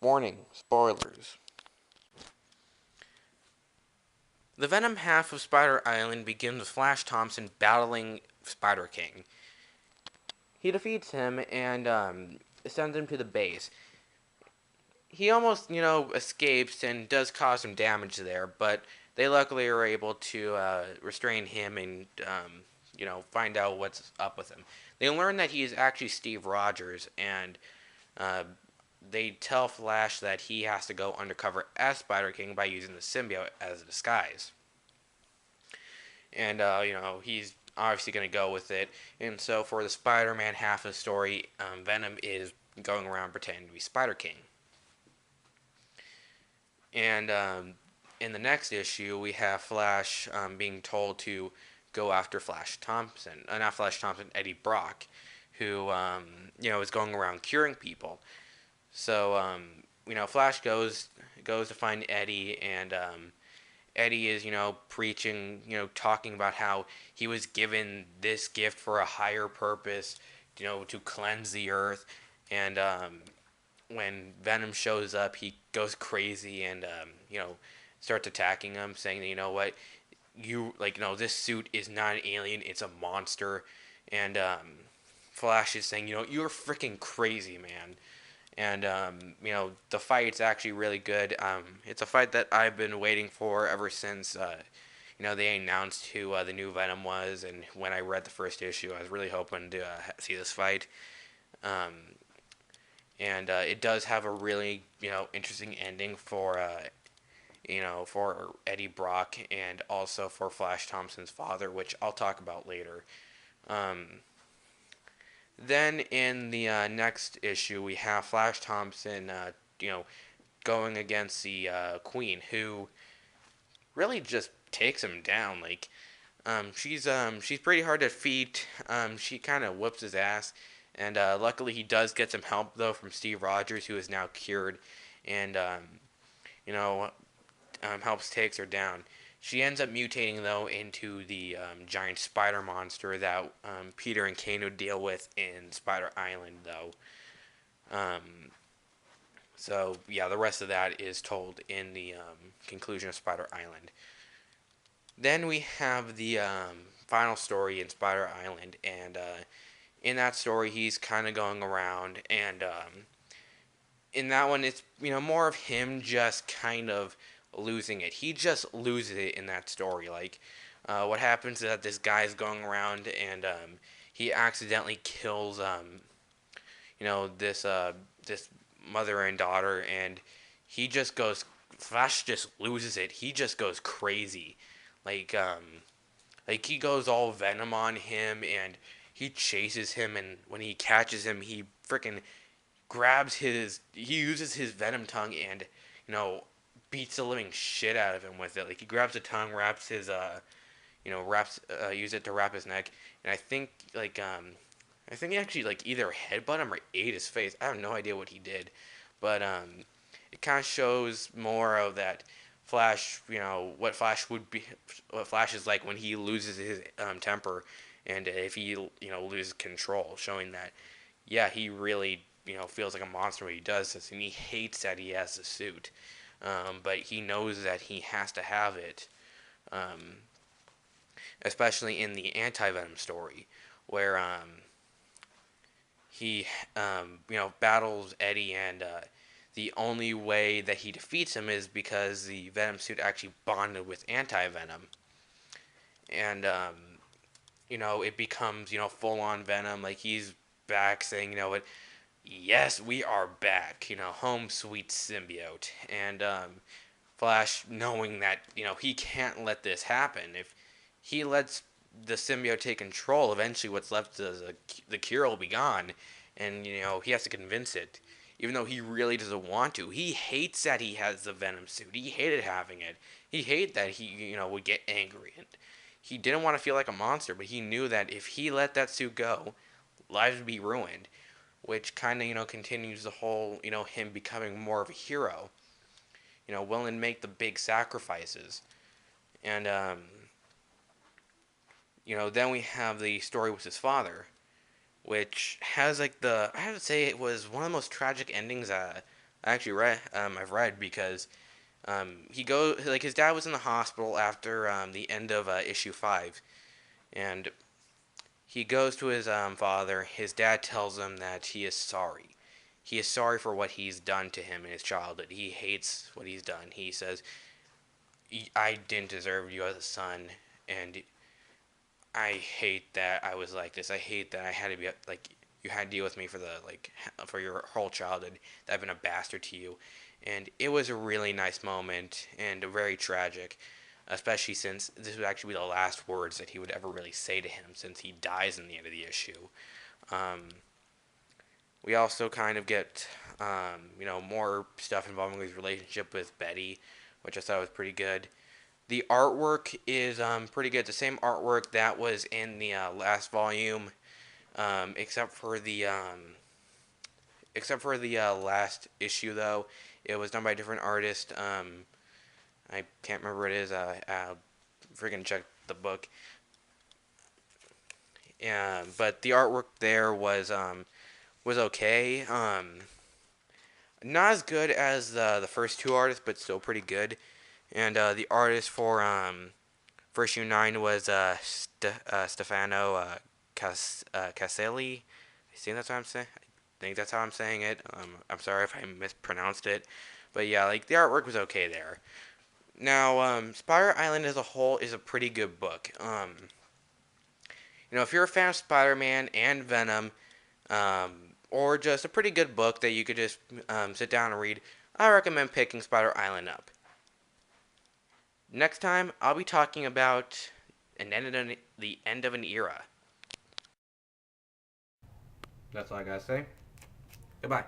Warning, spoilers. The Venom half of Spider Island begins with Flash Thompson battling Spider King. He defeats him and sends him to the base. He almost, escapes and does cause some damage there, but they luckily are able to restrain him and, find out what's up with him. They learn that he is actually Steve Rogers, and uh, they tell Flash that he has to go undercover as Spider King by using the symbiote as a disguise. And, he's obviously going to go with it. And so for the Spider-Man half of the story, Venom is going around pretending to be Spider King. And in the next issue, we have Flash being told to go after Flash Thompson, not Flash Thompson, Eddie Brock, who is going around curing people. So Flash goes to find Eddie, and Eddie is preaching, talking about how he was given this gift for a higher purpose, to cleanse the earth, and when Venom shows up, he goes crazy and starts attacking him, saying that what this suit is not an alien, it's a monster, and Flash is saying you're freaking crazy, man. And the fight's actually really good. It's a fight that I've been waiting for ever since they announced who the new Venom was, and when I read the first issue, I was really hoping to see this fight. Um, and it does have a really interesting ending for for Eddie Brock and also for Flash Thompson's father, which I'll talk about later. Um, then in the next issue, we have Flash Thompson, going against the Queen, who really just takes him down. Like, she's pretty hard to defeat. She kind of whoops his ass, and luckily he does get some help though from Steve Rogers, who is now cured, and you know, helps takes her down. She ends up mutating though into the giant spider monster that Peter and Kane would deal with in Spider Island though. Um, so yeah, the rest of that is told in the conclusion of Spider Island. Then we have the final story in Spider Island, and in that story, he's kind of going around, and in that one, it's more of him just kind of losing it. He just loses it in that story. Like, what happens is that this guy's going around, and he accidentally kills this mother and daughter, and he just goes. Flash just loses it. He just goes crazy, like he goes all Venom on him, and he chases him, and when he catches him, he freaking he uses his Venom tongue and beats the living shit out of him with it. Like, he grabs the tongue, wraps his wraps use it to wrap his neck, and I think he actually like either headbutt him or ate his face. I have no idea what he did, but it kind of shows more of that Flash. What Flash is like when he loses his temper, and if he loses control, showing that yeah, he really feels like a monster when he does this, and he hates that he has the suit, but he knows that he has to have it. Um, Especially in the anti-Venom story, where he battles Eddie, and the only way that he defeats him is because the Venom suit actually bonded with anti-Venom, and it becomes full-on Venom. Like, he's back saying what, yes, we are back, home sweet symbiote, and Flash, knowing that he can't let this happen. If he lets the symbiote take control, eventually what's left is the cure will be gone, and he has to convince it. Even though he really doesn't want to, he hates that he has the Venom suit. He hated having it. He hated that he would get angry, and he didn't want to feel like a monster. But he knew that if he let that suit go, lives would be ruined, which kind of continues the whole him becoming more of a hero. Willing to make the big sacrifices, and then we have the story with his father, which has like I have to say it was one of the most tragic endings I've read because he goes like his dad was in the hospital after the end of issue 5, and he goes to his father. His dad tells him that he is sorry. He is sorry for what he's done to him in his childhood. He hates what he's done. He says, "I didn't deserve you as a son, and I hate that I was like this. I hate that I had to be like you had to deal with me for the for your whole childhood. That I've been a bastard to you." And it was a really nice moment and very tragic, especially since this would actually be the last words that he would ever really say to him, since he dies in the end of the issue. Um, we also kind of get more stuff involving his relationship with Betty, which I thought was pretty good. The artwork is pretty good. The same artwork that was in the last volume, um, except for the um, except for the last issue though. It was done by a different artist. I can't remember what it is. I'll freaking check the book. Yeah, but the artwork there was okay. Not as good as the first two artists, but still pretty good. And the artist for issue 9 was Stefano Caselli. I think that's how I'm saying. I think that's how I'm saying it. I'm sorry if I mispronounced it, but yeah, like the artwork was okay there. Now, Spider Island as a whole is a pretty good book. If you're a fan of Spider-Man and Venom, or just a pretty good book that you could just sit down and read, I recommend picking Spider Island up. Next time, I'll be talking about the end of an era. That's all I gotta say. Goodbye.